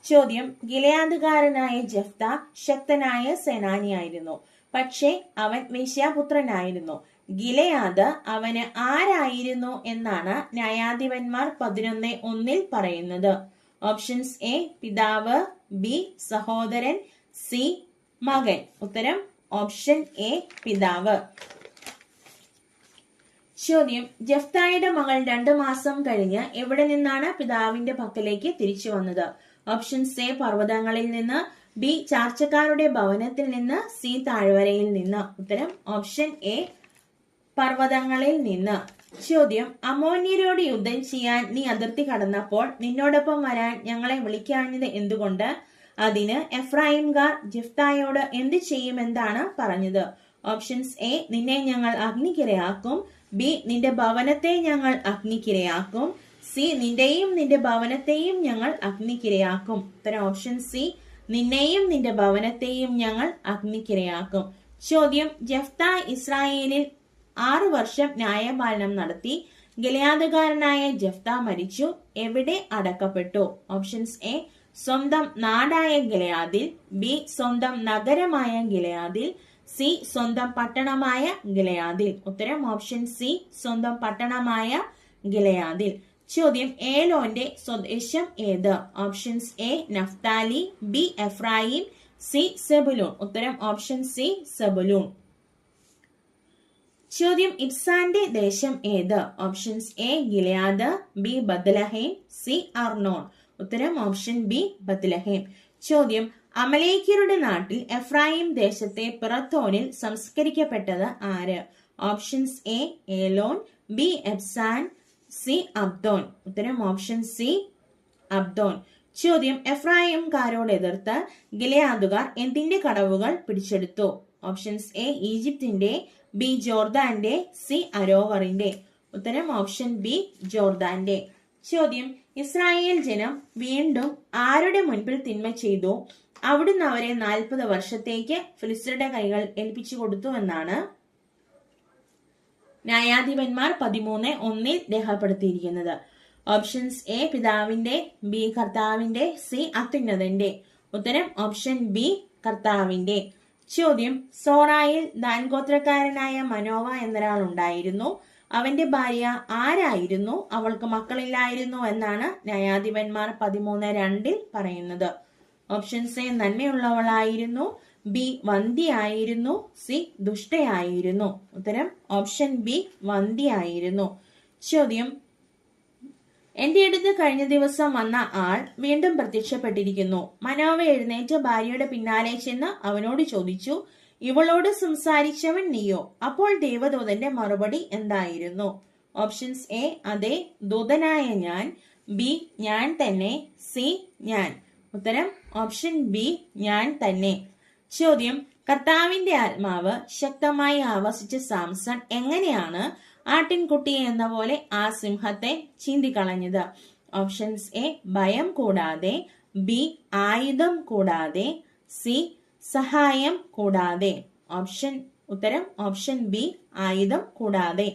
ചോദ്യം ഗിലെയാദുകാരനായ ജെഫ്ത ശക്തനായ സേനാനിയായിരുന്നു, പക്ഷേ അവൻ വേശ്യാപുത്രനായിരുന്നു. ഗിലെയാദ് അവന് ആരായിരുന്നു എന്നാണ് ന്യായാധിപന്മാർ 11:1 പറയുന്നത്? ഓപ്ഷൻസ് എ പിതാവ്, ബി സഹോദരൻ, സി മകൻ. ഉത്തരം ഓപ്ഷൻ എ പിതാവ്. ചോദ്യം ജെഫ്തായുടെ മകൾ 2 മാസം കഴിഞ്ഞ് എവിടെ നിന്നാണ് പിതാവിന്റെ പക്കലേക്ക് തിരിച്ചു വന്നത്? ഓപ്ഷൻസ് എ പർവ്വതങ്ങളിൽ നിന്ന്, ബി ചാർച്ചക്കാരുടെ ഭവനത്തിൽ നിന്ന്, സി താഴ്വരയിൽ നിന്ന്. ഉത്തരം ഓപ്ഷൻ എ പർവ്വതങ്ങളിൽ നിന്ന്. ചോദ്യം അമ്മോന്യരോട് യുദ്ധം ചെയ്യാൻ നീ അതിർത്തി കടന്നപ്പോൾ നിന്നോടൊപ്പം വരാൻ ഞങ്ങളെ വിളിക്കാഞ്ഞത് എന്തുകൊണ്ട്? അതിന് എഫ്രായിംകാർ ജെഫ്തായോട് എന്ത് ചെയ്യുമെന്നാണ് പറഞ്ഞത്? ഓപ്ഷൻസ് എ, നിന്നെ ഞങ്ങൾ അഗ്നിക്കിരയാക്കും. ബി, നിന്റെ ഭവനത്തെ ഞങ്ങൾ അഗ്നിക്കിരയാക്കും. സി, നിന്റെയും നിന്റെ ഭവനത്തെയും ഞങ്ങൾ അഗ്നിക്കിരയാക്കും. ഉത്തരം ഓപ്ഷൻ സി, നിന്നെയും നിന്റെ ഭവനത്തെയും ഞങ്ങൾ അഗ്നിക്കിരയാക്കും. ചോദ്യം, ജെഫ്ത ഇസ്രായേലിൽ 6 വർഷം ന്യായപാലനം നടത്തി. ഗിലെയാദുകാരനായ ജെഫ്ത മരിച്ചു. എവിടെ അടക്കപ്പെട്ടു? ഓപ്ഷൻസ് എ, സ്വന്തം നാടായ ഗിലെയാദിൽ. ബി, സ്വന്തം നഗരമായ ഗിലെയാദിൽ. സി, സ്വന്തം പട്ടണമായ ഗിലെയാദിൽ. ഉത്തരം ഓപ്ഷൻ സി, സ്വന്തം പട്ടണമായ ഗിലെയാദിൽ. ചോദ്യം, ഏലോന്റെ സ്വദേശം ഏത്? Options A, Naphtali. B, Ephraim. C, Zebulun. ഉത്തരം ഓപ്ഷൻ സി, സെബുലൂൺ. ചോദ്യം, ഇബ്സാന്റെ ദേശം ഏത്? Options A, Gilead. B, Bethlehem. C, Arnon. ഉത്തരം ഓപ്ഷൻ ബി, ബത്ലഹേം. ചോദ്യം, അമലേക്യരുടെ നാട്ടിൽ എഫ്രായിം ദേശത്തെ പിറത്തോനിൽ സംസ്കരിക്കപ്പെട്ടത് ആര്? Options A, Elon. B, Ibzan. C, Abdon. ഉത്തരം ഓപ്ഷൻ സി, അബ്ദോൻ. ചോദ്യം, എഫ്രായിംകാരോട് എതിർത്ത് ഗിലെയാദുകാർ എന്തിന്റെ കടവുകൾ പിടിച്ചെടുത്തു? ഓപ്ഷൻസ് എ, ഈജിപ്തിന്റെ. ബി, ജോർദാന്റെ. സി, അരോവറിന്റെ. ഉത്തരം ഓപ്ഷൻ ബി, ജോർദാന്റെ. ചോദ്യം, ഇസ്രായേൽ ജനം വീണ്ടും ആരുടെ മുൻപിൽ തിന്മ ചെയ്തു? അവിടുന്ന് അവരെ 40 വർഷത്തേക്ക് ഫിലിസ്ത്യരുടെ കൈകൾ ഏൽപ്പിച്ചു കൊടുത്തു എന്നാണ് ന്യായാധിപന്മാർ 13:1 രേഖപ്പെടുത്തിയിരിക്കുന്നത്. ഓപ്ഷൻസ് എ, പിതാവിന്റെ. ബി, കർത്താവിന്റെ. സി, അത്യുന്നതന്റെ. ഉത്തരം ഓപ്ഷൻ ബി, കർത്താവിന്റെ. ചോദ്യം, സോറായിൽ ദാൻ ഗോത്രക്കാരനായ മനോവ എന്നൊരാൾ ഉണ്ടായിരുന്നു. അവന്റെ ഭാര്യ ആരായിരുന്നു? അവൾക്ക് മക്കളില്ലായിരുന്നു എന്നാണ് ന്യായാധിപന്മാർ 13:2 പറയുന്നത്. ഓപ്ഷൻസ് എ, നന്മയുള്ളവളായിരുന്നു. ബി, വന്ധ്യയായിരുന്നു. സി, ദുഷ്ടയായിരുന്നു. ഉത്തരം ഓപ്ഷൻ ബി, വന്ധ്യയായിരുന്നു. ചോദ്യം, എന്റെ അടുത്ത് കഴിഞ്ഞ ദിവസം വന്ന ആൾ വീണ്ടും പ്രത്യക്ഷപ്പെട്ടിരിക്കുന്നു. മനോവ എഴുന്നേറ്റ് ഭാര്യയുടെ പിന്നാലെ ചെന്ന് അവനോട് ചോദിച്ചു, ഇവളോട് സംസാരിച്ചവൻ നീയോ? അപ്പോൾ ദേവദൂതന്റെ മറുപടി എന്തായിരുന്നു? ഓപ്ഷൻസ് എ, അതെ, ദൂതനായ ഞാൻ. ബി, ഞാൻ തന്നെ. സി, ഞാൻ. ഉത്തരം ഓപ്ഷൻ ബി, ഞാൻ തന്നെ. ചോദ്യം, കർത്താവിന്റെ ആത്മാവ് ശക്തമായി ആവസിച്ച സാംസൺ എങ്ങനെയാണ് ആട്ടിൻകുട്ടിയെ എന്ന പോലെ ആ സിംഹത്തെ ചീന്തിക്കളഞ്ഞത്? ഓപ്ഷൻസ് എ, ഭയം കൂടാതെ. ബി, ആയുധം കൂടാതെ. സി, സഹായം കൂടാതെ. ഉത്തരം ഓപ്ഷൻ ബി, ആയുധം കൂടാതെ.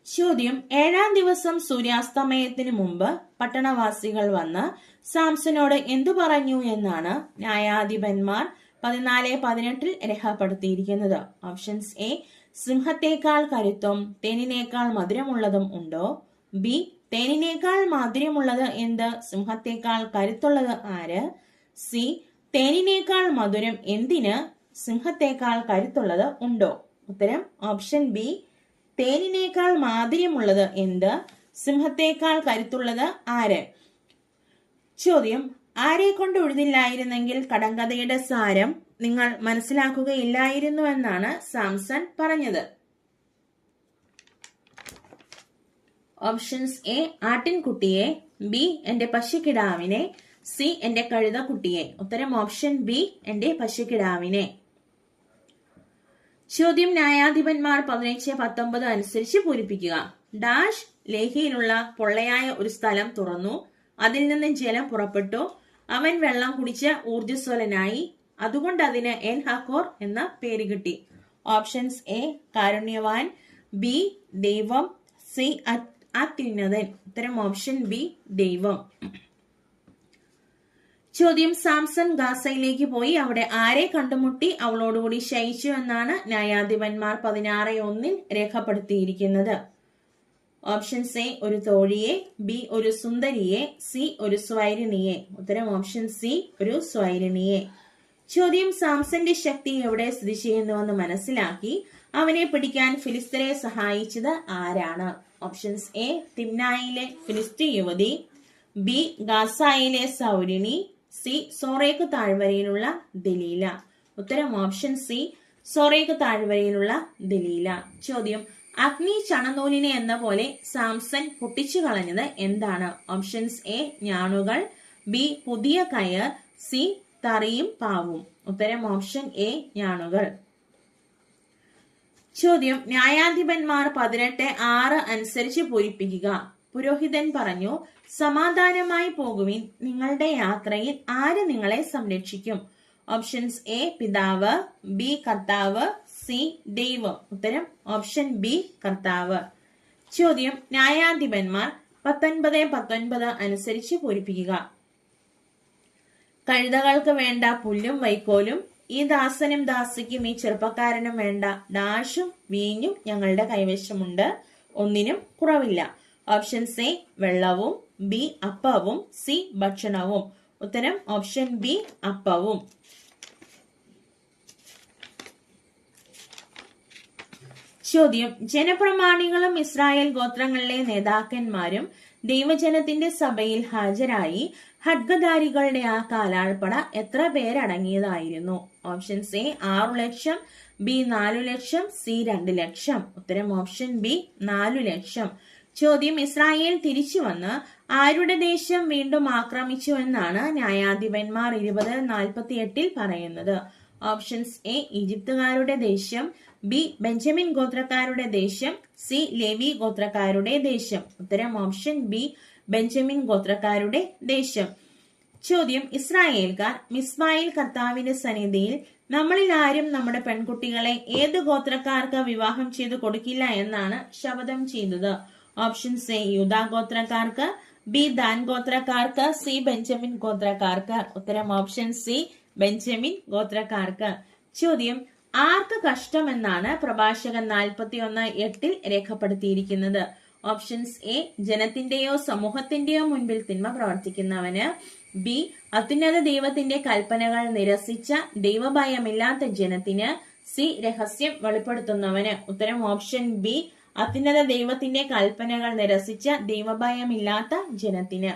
ചോദ്യം, 7-ാം ദിവസം സൂര്യാസ്തമയത്തിന് മുമ്പ് പട്ടണവാസികൾ വന്ന് സാംസനോട് എന്തു പറഞ്ഞു എന്നാണ് ന്യായാധിപന്മാർ 14:18 രേഖപ്പെടുത്തിയിരിക്കുന്നത്. ഓപ്ഷൻസ് എ, സിംഹത്തേക്കാൾ കരുത്തും തേനിനേക്കാൾ മധുരമുള്ളതും ഉണ്ടോ? ബി, തേനിനേക്കാൾ മധുരമുള്ളത് എന്ത്? സിംഹത്തേക്കാൾ കരുത്തുള്ളത് ആര്? സി, തേനിനേക്കാൾ മധുരം എന്തിന്? സിംഹത്തേക്കാൾ കരുത്തുള്ളത് ഉണ്ടോ? ഉത്തരം ഓപ്ഷൻ ബി, തേനിനേക്കാൾ മാധുര്യമുള്ളത് എന്ത്? സിംഹത്തേക്കാൾ കരുത്തുള്ളത് ആര്? ചോദ്യം, ആരെ കൊണ്ട് ഉഴുതില്ലായിരുന്നെങ്കിൽ കടങ്കഥയുടെ സാരം നിങ്ങൾ മനസ്സിലാക്കുകയില്ലായിരുന്നുവെന്നാണ് സാംസൺ പറഞ്ഞത്. Options A, ആട്ടിൻകുട്ടിയെ. ബി, എന്റെ പശുക്കിടാവിനെ. സി, എന്റെ കഴുതക്കുട്ടിയെ. ഉത്തരം ഓപ്ഷൻ ബി, എന്റെ പശുക്കിടാവിനെ. ചോദ്യം, ന്യായാധിപന്മാർ 15:19 അനുസരിച്ച് പൂരിപ്പിക്കുക. ഡാഷ് ലേഹിയിലുള്ള പൊള്ളയായ ഒരു സ്ഥലം തുറന്നു. അതിൽ നിന്ന് ജലം പുറപ്പെട്ടു. അവൻ വെള്ളം കുടിച്ച് ഊർജ്ജസ്വലനായി. അതുകൊണ്ട് അതിന് എൻ ഹക്കോർ എന്ന പേര് കിട്ടി. ഓപ്ഷൻസ് എ, കാരുണ്യവാൻ. ബി, ദൈവം. സി, അത്യുന്നതൻ. ഉത്തരം ഓപ്ഷൻ ബി, ദൈവം. ചോദ്യം, സാംസൺ ഗാസയിലേക്ക് പോയി അവിടെ ആരെ കണ്ടുമുട്ടി അവളോടുകൂടി ശയിച്ചു എന്നാണ് ന്യായാധിപന്മാർ 16:1 രേഖപ്പെടുത്തിയിരിക്കുന്നത്. ഓപ്ഷൻസ് എ, ഒരു തോഴിയെ. ബി, ഒരു സുന്ദരിയെ. സി, ഒരു സ്വൈരിണിയെ. ഉത്തരം ഓപ്ഷൻ സി, ഒരു സ്വൈരിണിയെ. ചോദ്യം, സാംസന്റെ ശക്തി എവിടെ സ്ഥിതി ചെയ്യുന്നുവെന്ന് മനസ്സിലാക്കി അവനെ പിടിക്കാൻ ഫിലിസ്തരെ സഹായിച്ചത് ആരാണ്? ഓപ്ഷൻസ് എ, തിമ്നായിലെ ഫിലിസ്തീൻ യുവതി. ബി, ഗാസായിലെ സൗരിണി. സി, സോറേക്ക് താഴ്വരയിലുള്ള ദലീല. ഉത്തരം ഓപ്ഷൻ സി, സോറേക്ക് താഴ്വരയിലുള്ള ദലീല. ചോദ്യം, അഗ്നി ചണനൂലിനെ എന്ന പോലെ സാംസൺ പൊട്ടിച്ചു കളഞ്ഞത് എന്താണ്? Options A, ഞാണുകൾ. ബി പുതിയ കയർ, സി തറിയും പാവും. ഉത്തരം ഓപ്ഷൻ എ ഞാണുകൾ. ചോദ്യം ന്യായാധിപന്മാർ 18:6 അനുസരിച്ച് പൂരിപ്പിക്കുക. പുരോഹിതൻ പറഞ്ഞു, സമാധാനമായി പോകുവിൻ, നിങ്ങളുടെ യാത്രയിൽ ആര് നിങ്ങളെ സംരക്ഷിക്കും? ഓപ്ഷൻസ് എ പിതാവ്, ബി കർത്താവ്, സി ദൈവം. ഉത്തരം ഓപ്ഷൻ ബി കർത്താവ്. ചോദ്യം ന്യായാധിപന്മാർ 19:19 അനുസരിച്ച് പൂരിപ്പിക്കുക. കഴുതകൾക്ക് വേണ്ട പുല്ലും വൈക്കോലും ഈ ദാസനും ദാസിക്കും ഈ ചെറുപ്പക്കാരനും വേണ്ട ഡാഷും വീഞ്ഞും ഞങ്ങളുടെ കൈവശമുണ്ട്, ഒന്നിനും കുറവില്ല. ഓപ്ഷൻസ് എ വെള്ളവും, ബി അപ്പവും, സി ഭക്ഷണവും. ഉത്തരം ഓപ്ഷൻ ബി അപ്പവും. ചോദ്യം ജനപ്രമാണികളും ഇസ്രായേൽ ഗോത്രങ്ങളിലെ നേതാക്കന്മാരും ദൈവജനത്തിന്റെ സഭയിൽ ഹാജരായി ഖഡ്ഗധാരികളുടെ ആ കാലാൾപ്പട എത്ര പേരടങ്ങിയതായിരുന്നു? Options A 6 lakh, B 4 lakh, C 2 lakh. ഉത്തരം ഓപ്ഷൻ ബി 4 ലക്ഷം. ചോദ്യം ഇസ്രായേൽ തിരിച്ചു വന്ന് ആരുടെ ദേശം വീണ്ടും ആക്രമിച്ചു എന്നാണ് ന്യായാധിപന്മാർ 20:48 പറയുന്നത്? ഓപ്ഷൻസ് എ ഈജിപ്തുകാരുടെ ദേശം, ബി ബെഞ്ചമിൻ ഗോത്രക്കാരുടെ ദേശം, സി ലേവി ഗോത്രക്കാരുടെ ദേശം. ഉത്തരം ഓപ്ഷൻ ബി ബെഞ്ചമിൻ ഗോത്രക്കാരുടെ ദേശം. ചോദ്യം ഇസ്രായേൽക്കാർ മിസ്ബായിൽ കർത്താവിന്റെ സന്നിധിയിൽ നമ്മളിൽ ആരും നമ്മുടെ പെൺകുട്ടികളെ ഏത് ഗോത്രക്കാർക്ക് വിവാഹം ചെയ്തു കൊടുക്കില്ല എന്നാണ് ശപഥം ചെയ്തത്? ഓപ്ഷൻസ് എ യൂദാ ഗോത്രക്കാർക്ക്, ബി ദാൻ ഗോത്രക്കാർക്ക്, സി ബെഞ്ചമിൻ ഗോത്രക്കാർക്ക്. ഉത്തരം ഓപ്ഷൻ സി ബെഞ്ചമിൻ ഗോത്രക്കാർക്ക്. ചോദ്യം ആർക്ക് കഷ്ടമെന്നാണ് പ്രഭാഷകൻ 41:8 രേഖപ്പെടുത്തിയിരിക്കുന്നത്? ഓപ്ഷൻസ് എ ജനത്തിന്റെയോ സമൂഹത്തിന്റെയോ മുൻപിൽ തിന്മ പ്രവർത്തിക്കുന്നവന്, ബി അത്യുന്നത ദൈവത്തിന്റെ കൽപ്പനകൾ നിരസിച്ച ദൈവഭയമില്ലാത്ത ജനത്തിന്, സി രഹസ്യം വെളിപ്പെടുത്തുന്നവന്. ഉത്തരം ഓപ്ഷൻ ബി അത്യുന്നത ദൈവത്തിന്റെ കൽപ്പനകൾ നിരസിച്ച ദൈവഭയമില്ലാത്ത ജനത്തിന്.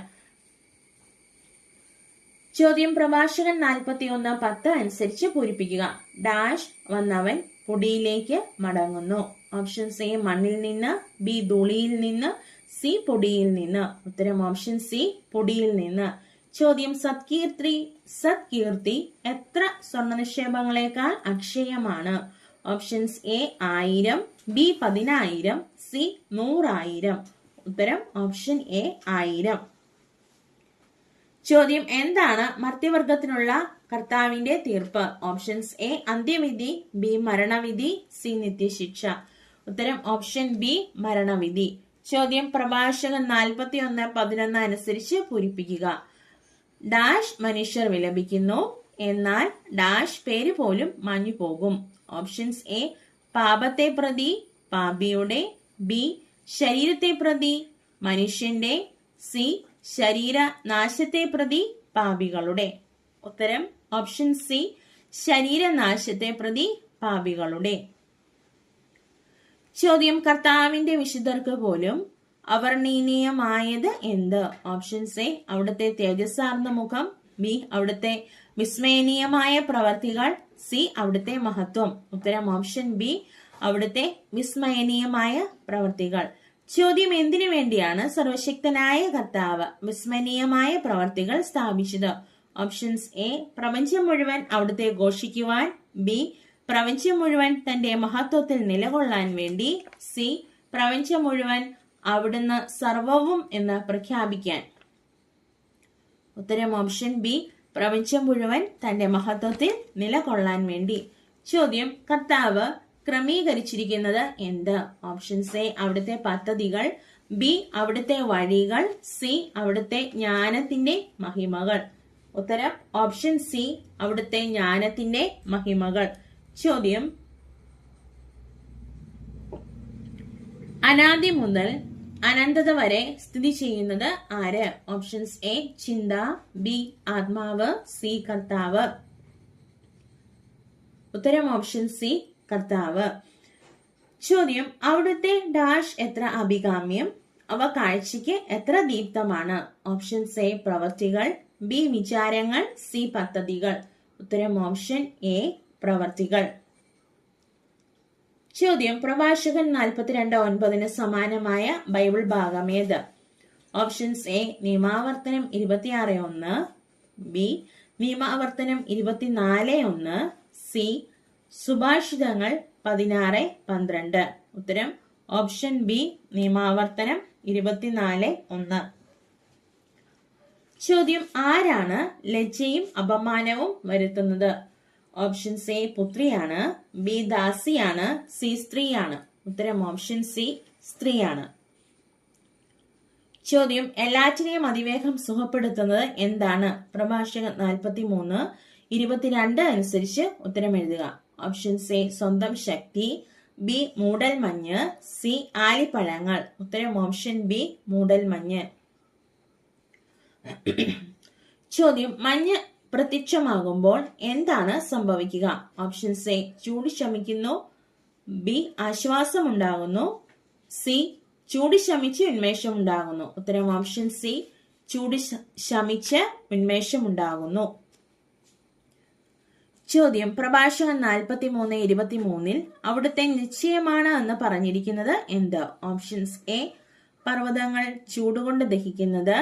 ചോദ്യം പ്രഭാഷകൻ 41:10 അനുസരിച്ച് പൂരിപ്പിക്കുക. ഡാഷ് വന്നവൻ പൊടിയിലേക്ക് മടങ്ങുന്നു. ഓപ്ഷൻസ് എ മണ്ണിൽ നിന്ന്, ബി ധൂളിയിൽ നിന്ന്, സി പൊടിയിൽ നിന്ന്. ഉത്തരം ഓപ്ഷൻ സി പൊടിയിൽ നിന്ന്. ചോദ്യം സത്കീർത്തി എത്ര സ്വർണ്ണ നിക്ഷേപങ്ങളെക്കാൾ അക്ഷയമാണ്? Options A 1000, B 10000, C 100,000. ഉത്തരം ഓപ്ഷൻ എ 1000. ചോദ്യം എന്താണ് മർത്യവർഗത്തിനുള്ള കർത്താവിന്റെ തീർപ്പ്? ഓപ്ഷൻസ് എ അന്ത്യവിധി, ബി മരണവിധി, സി നിത്യശിക്ഷ. ഉത്തരം ഓപ്ഷൻ ബി മരണവിധി. ചോദ്യം പ്രഭാഷകൻ 41:11 അനുസരിച്ച് പൂരിപ്പിക്കുക. ഡാഷ് മനുഷ്യർ വിലപിക്കുന്നു, എന്നാൽ ഡാഷ് പേര് പോലും മാഞ്ഞു പോകും. ഓപ്ഷൻസ് എ പാപത്തെ പ്രതി പാപിയുടെ, ബി ശരീരത്തെ പ്രതി മനുഷ്യന്റെ, സി ശരീരനാശത്തെ പ്രതി പാപികളുടെ. ഉത്തരം ഓപ്ഷൻ സി ശരീരനാശത്തെ പ്രതി പാപികളുടെ. ചോദ്യം കർത്താവിന്റെ വിശുദ്ധർക്ക് പോലും അവർണ്ണനീയമായത് എന്ത്? ഓപ്ഷൻസ് എ അവിടുത്തെ തേജസ്സാർന്ന മുഖം, ബി അവിടുത്തെ വിസ്മയനീയമായ പ്രവർത്തികൾ, സി അവിടുത്തെ മഹത്വം. ഉത്തരം ഓപ്ഷൻ ബി അവിടുത്തെ വിസ്മയനീയമായ പ്രവർത്തികൾ. ചോദ്യം എന്തിനു വേണ്ടിയാണ് സർവശക്തനായ കർത്താവ് വിസ്മയനീയമായ പ്രവർത്തികൾ സ്ഥാപിച്ചത്? ഓപ്ഷൻസ് എ പ്രപഞ്ചം മുഴുവൻ അവിടുത്തെ ഘോഷിക്കുവാൻ, ബി പ്രപഞ്ചം മുഴുവൻ തന്റെ മഹത്വത്തിൽ നിലകൊള്ളാൻ വേണ്ടി, സി പ്രപഞ്ചം മുഴുവൻ അവിടുന്ന് സർവവും എന്ന് പ്രഖ്യാപിക്കാൻ. ഉത്തരം ഓപ്ഷൻ ബി പ്രപഞ്ചം മുഴുവൻ തന്റെ മഹത്വത്തിൽ നിലകൊള്ളാൻ വേണ്ടി. ചോദ്യം കർത്താവ് ക്രമീകരിച്ചിരിക്കുന്നത് എന്ത്? ഓപ്ഷൻസ് എ അവിടുത്തെ പദ്ധതികൾ, ബി അവിടുത്തെ വഴികൾ, സി അവിടുത്തെ ജ്ഞാനത്തിന്റെ മഹിമകൾ. ഉത്തരം ഓപ്ഷൻ സി അവിടുത്തെ ജ്ഞാനത്തിന്റെ മഹിമകൾ. ചോദ്യം അനാദി മുതൽ അനന്തത വരെ സ്ഥിതി ചെയ്യുന്നത് ആര്? ഓപ്ഷൻസ് എ ചിന്ത, ബി ആത്മാവ്, സി കർത്താവ്. ഉത്തരം ഓപ്ഷൻ സി കർത്താവ്. ചോദ്യം അവിടുത്തെ ഡാഷ് എത്ര അഭികാമ്യം, അവ കാഴ്ചയ്ക്ക് എത്ര ദീപ്തമാണ്? ഓപ്ഷൻസ് എ പ്രവർത്തികൾ, ബി വിചാരങ്ങൾ, സി പദ്ധതികൾ. ഉത്തരം ഓപ്ഷൻ എ പ്രവർത്തികൾ. ചോദ്യം പ്രഭാഷകൻ 42:9 സമാനമായ ബൈബിൾ ഭാഗം ഏത്? ഓപ്ഷൻസ് എ നിയമാവർത്തനം 26:1, ബി നിയമാവർത്തനം 24:1, സി സുഭാഷിതങ്ങൾ 16:12. ഉത്തരം ഓപ്ഷൻ ബി നിയമാവർത്തനം 24:1. ചോദ്യം ആരാണ് ലജ്ജയും അപമാനവും വരുത്തുന്നത്? ഓപ്ഷൻസ് എ പുത്രിയാണ്, ബി ദാസിയാണ്, സി സ്ത്രീയാണ്. ഉത്തരം ഓപ്ഷൻ സി സ്ത്രീയാണ്. ചോദ്യം എല്ലാറ്റിനെയും അതിവേഗം സുഖപ്പെടുത്തുന്നത് എന്താണ്? പ്രഭാഷകൻ 43:22 അനുസരിച്ച് ഉത്തരം എഴുതുക. ഓപ്ഷൻസ് എ സ്വന്തം ശക്തി, ബി മൂടൽമഞ്ഞ്, സി ആലിപ്പഴങ്ങൾ. ഉത്തരം ഓപ്ഷൻ ബി മൂടൽമഞ്ഞ്. ചോദ്യം മഞ്ഞ് പ്രത്യക്ഷമാകുമ്പോൾ എന്താണ് സംഭവിക്കുക? ഓപ്ഷൻസ് എ ചൂട് ശമിക്കുന്നു, ബി ആശ്വാസമുണ്ടാകുന്നു, സി ചൂട് ശമിച്ച് ഉന്മേഷം ഉണ്ടാകുന്നു. ഉത്തരം ഓപ്ഷൻ സി ചൂട് ശമിച്ച് ഉന്മേഷം ഉണ്ടാകുന്നു. ചോദ്യം പ്രഭാഷകൻ 43:23 അവിടുത്തെ നിശ്ചയമാണ് എന്ന് പറഞ്ഞിരിക്കുന്നത് എന്ത്? ഓപ്ഷൻസ് എ പർവ്വതങ്ങൾ ചൂടുകൊണ്ട് ദഹിക്കുന്നത്,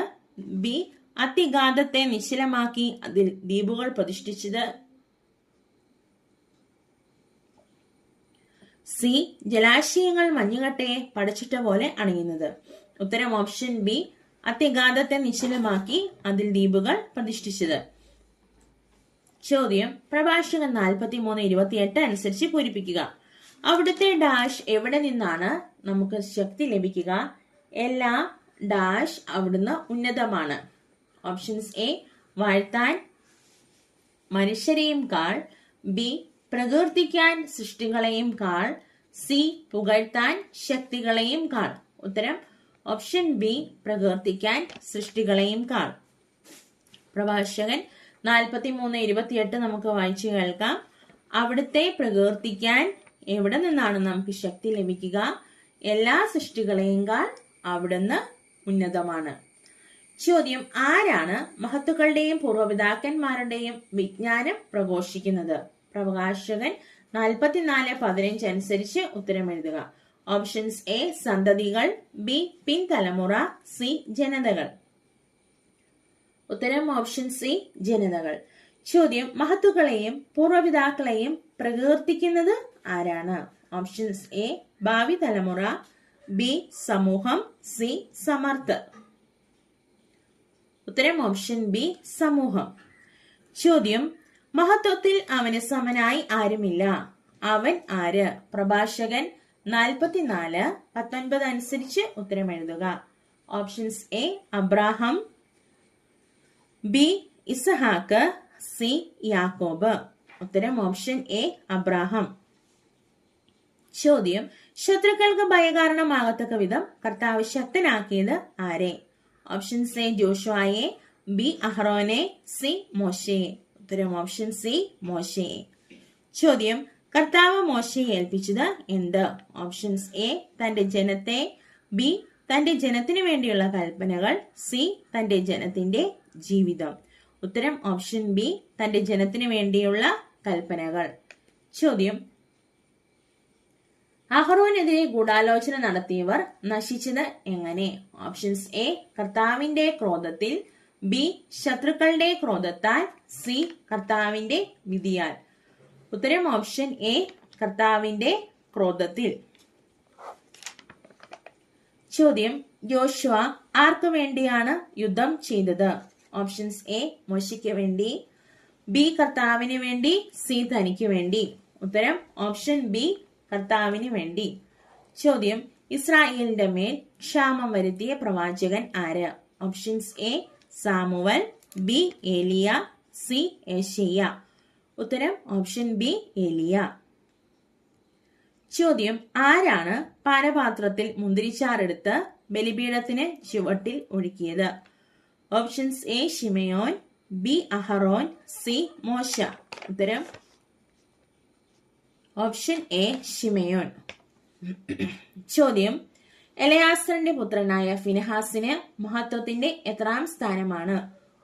ബി അതിഘാതത്തെ നിശ്ചലമാക്കി അതിൽ ദ്വീപുകൾ പ്രതിഷ്ഠിച്ചത്, സി ജലാശയങ്ങൾ മഞ്ഞുകട്ടയെ പടച്ചിട്ട പോലെ അണിയുന്നത്. ഉത്തരം ഓപ്ഷൻ ബി അതിഘാതത്തെ നിശ്ചലമാക്കി അതിൽ ദ്വീപുകൾ പ്രതിഷ്ഠിച്ചത്. ചോദ്യം പ്രഭാഷകൻ 43:28 അനുസരിച്ച് പൂരിപ്പിക്കുക. അവിടുത്തെ ഡാഷ് എവിടെ നിന്നാണ് നമുക്ക് ശക്തി ലഭിക്കുക? എല്ലാ ഡാഷ് അവിടുന്ന് ഉന്നതമാണ്. ഓപ്ഷൻസ് എ വാഴ്ത്താൻ മനുഷ്യരെയും കാൾ, ബി പ്രകീർത്തിക്കാൻ സൃഷ്ടികളെയും കാൾ, സി പുകഴ്ത്താൻ ശക്തികളെയും കാൾ. ഉത്തരം ഓപ്ഷൻ ബി പ്രകീർത്തിക്കാൻ സൃഷ്ടികളെയും കാൾ. പ്രഭാഷകൻ 43:28 നമുക്ക് വായിച്ചു കേൾക്കാം. അവിടുത്തെ പ്രകീർത്തിക്കാൻ എവിടെ നിന്നാണ് നമുക്ക് ശക്തി ലഭിക്കുക? എല്ലാ സൃഷ്ടികളെയും കാൾ അവിടുന്ന് ഉന്നതമാണ്. ചോദ്യം ആരാണ് മഹത്തുക്കളുടെയും പൂർവ്വപിതാക്കന്മാരുടെയും വിജ്ഞാനം പ്രഘോഷിക്കുന്നത്? പ്രഭാഷകൻ 44:15 അനുസരിച്ച് ഉത്തരം എഴുതുക. ഓപ്ഷൻസ് എ സന്തതികൾ, ബി പിൻതലമുറ, സി ജനതകൾ. ഉത്തരം ഓപ്ഷൻ സി ജനതകൾ. ചോദ്യം മഹത്തുക്കളെയും പൂർവ്വപിതാക്കളെയും പ്രകീർത്തിക്കുന്നത് ആരാണ്? ഓപ്ഷൻസ് എ ഭാവി തലമുറ, ബി സമൂഹം, സി സമർത്ഥർ. ഉത്തരം ഓപ്ഷൻ ബി സമൂഹം. ചോദ്യം മഹത്വത്തിൽ അവന് സമനായി ആരുമില്ല, അവൻ ആര്? പ്രഭാഷകൻ 44:19 അനുസരിച്ച് ഉത്തരം എഴുതുക. Options A Abraham, B Izahaak, C യാക്കോബ്. ഉത്തരം ഓപ്ഷൻ എ അബ്രാഹം. ചോദ്യം ശത്രുക്കൾക്ക് ഭയകാരണമാകത്തക്ക വിധം കർത്താവ് ശക്തനാക്കിയത് ആരെ? ഓപ്ഷൻസ് എ ജോഷുവയെ, ബി അഹ്റോനെ, സി മോശയെ. ഉത്തരം ഓപ്ഷൻ സി മോശയെ. ചോദ്യം കർത്താവ് മോശയെ ഏൽപ്പിച്ചത് എന്ത്? ഓപ്ഷൻസ് എ തന്റെ ജനത്തെ, ബി തന്റെ ജനത്തിനു വേണ്ടിയുള്ള കൽപ്പനകൾ, സി തന്റെ ജനത്തിന്റെ ജീവിതം. ഉത്തരം ഓപ്ഷൻ ബി തന്റെ ജനത്തിനു വേണ്ടിയുള്ള കൽപ്പനകൾ. ചോദ്യം അഹ്റോനെതിരെ ഗൂഢാലോചന നടത്തിയവർ നശിച്ചത് എങ്ങനെ? ഓപ്ഷൻസ് എ കർത്താവിന്റെ ക്രോധത്തിൽ, ബി ശത്രുക്കളുടെ ക്രോധത്താൽ, സി കർത്താവിന്റെ വിധിയാൽ. ഉത്തരം ഓപ്ഷൻ എ കർത്താവിന്റെ ക്രോധത്തിൽ. ചോദ്യം യോശുവ ആർക്കു വേണ്ടിയാണ് യുദ്ധം ചെയ്തത്? ഓപ്ഷൻസ് എ മോശയ്ക്ക് വേണ്ടി, ബി കർത്താവിന് വേണ്ടി, സി തനിക്ക് വേണ്ടി. ഉത്തരം ഓപ്ഷൻ ബി കർത്താവിന് വേണ്ടി. ചോദ്യം ഇസ്രായേലിന്റെ മേൽ ക്ഷാമം വരുത്തിയ പ്രവാചകൻ ആര്? ഓപ്ഷൻസ് എ സാമുവൽ, ബി ഏലിയ, സി യെശയ്യ. ഉത്തരം ഓപ്ഷൻ ബി ഏലിയ. ചോദ്യം ആരാണ് പാനപാത്രത്തിൽ മുന്തിരിച്ചാറെടുത്ത് ബലിപീഠത്തിന് ചുവട്ടിൽ ഒഴുക്കിയത്? ഓപ്ഷൻസ് എ ശിമയോൻ, ബി അഹറോൻ, സി മോശ. ഉത്തരം ഓപ്ഷൻ എ ശിമയോൻ. ചോദ്യം എലയാസറിന്റെ പുത്രനായ ഫിനെഹാസിന് മഹത്വത്തിന്റെ എത്രാം സ്ഥാനമാണ്?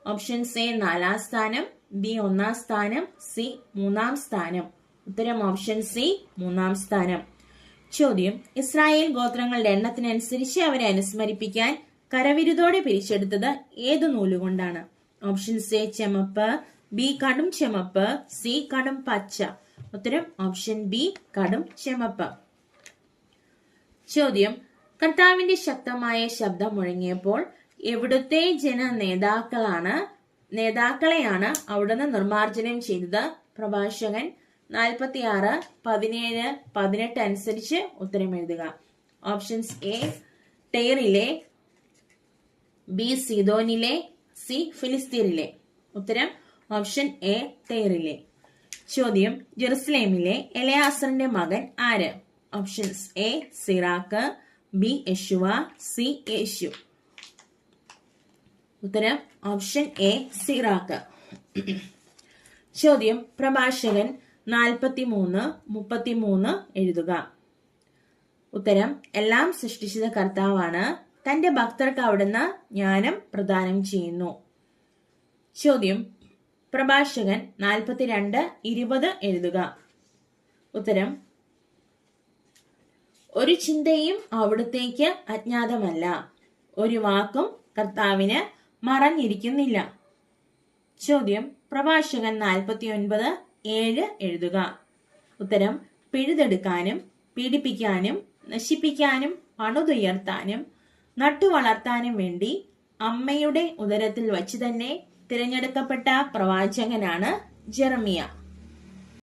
ഓപ്ഷൻസ് എ 4-ാം സ്ഥാനം, ബി 1-ാം സ്ഥാനം, സി 3-ാം സ്ഥാനം. ഉത്തരം ഓപ്ഷൻ സി 3-ാം സ്ഥാനം. ചോദ്യം ഇസ്രായേൽ ഗോത്രങ്ങളുടെ എണ്ണത്തിനനുസരിച്ച് അവരെ അനുസ്മരിപ്പിക്കാൻ കരവിരുതോടെ പിരിച്ചെടുത്തത് ഏതു നൂലുകൊണ്ടാണ്? ഓപ്ഷൻസ് എ ചെമപ്പ്, ബി കടും ചെമപ്പ്, സി കടും പച്ച. ഉത്തരം ഓപ്ഷൻ ബി കടും ചെമപ്പ്. ചോദ്യം, കർത്താവിന്റെ ശക്തമായ ശബ്ദം മുഴങ്ങിയപ്പോൾ എവിടുത്തെ നേതാക്കളെയാണ് അവിടുന്ന് നിർമാർജനം ചെയ്തത്? പ്രഭാഷകൻ 46, 17, 18 അനുസരിച്ച് ഉത്തരം എഴുതുക. ഓപ്ഷൻസ് എ ടൈറിലെ, ബി സീദോനിലെ, സി ഫിലിസ്തീനിലെ. ഉത്തരം ഓപ്ഷൻ എ ടൈറിലെ. ചോദ്യം, ജെറുസലേമിലെ എലയാസറിന്റെ മകൻ ആര്? ഓപ്ഷൻസ് എ സിറാക്ക്, ബി യെശുവ, സി യേശു. ഉത്തരം ഓപ്ഷൻ എ സിറാക്ക്. ചോദ്യം, പ്രഭാഷകൻ 43, 33 എഴുതുക. ഉത്തരം, എല്ലാം സൃഷ്ടിച്ചത് കർത്താവാണ്, തന്റെ ഭക്തർക്ക് അവിടുന്ന് ജ്ഞാനം പ്രദാനം ചെയ്യുന്നു. ചോദ്യം, പ്രഭാഷകൻ 42, 20 എഴുതുക. ഉത്തരം, ഒരു ചിന്തയും അവിടുത്തേക്ക് അജ്ഞാതമല്ല, ഒരു വാക്കും കർത്താവിന് മറഞ്ഞിരിക്കുന്നില്ല. ചോദ്യം, പ്രഭാഷകൻ 49, 7 എഴുതുക. ഉത്തരം, പിഴുതെടുക്കാനും പീഡിപ്പിക്കാനും നശിപ്പിക്കാനും പണിതുയർത്താനും നട്ടുവളർത്താനും വേണ്ടി അമ്മയുടെ ഉദരത്തിൽ വച്ച് തന്നെ തിരഞ്ഞെടുക്കപ്പെട്ട പ്രവാചകനാണ് ജെറമിയ.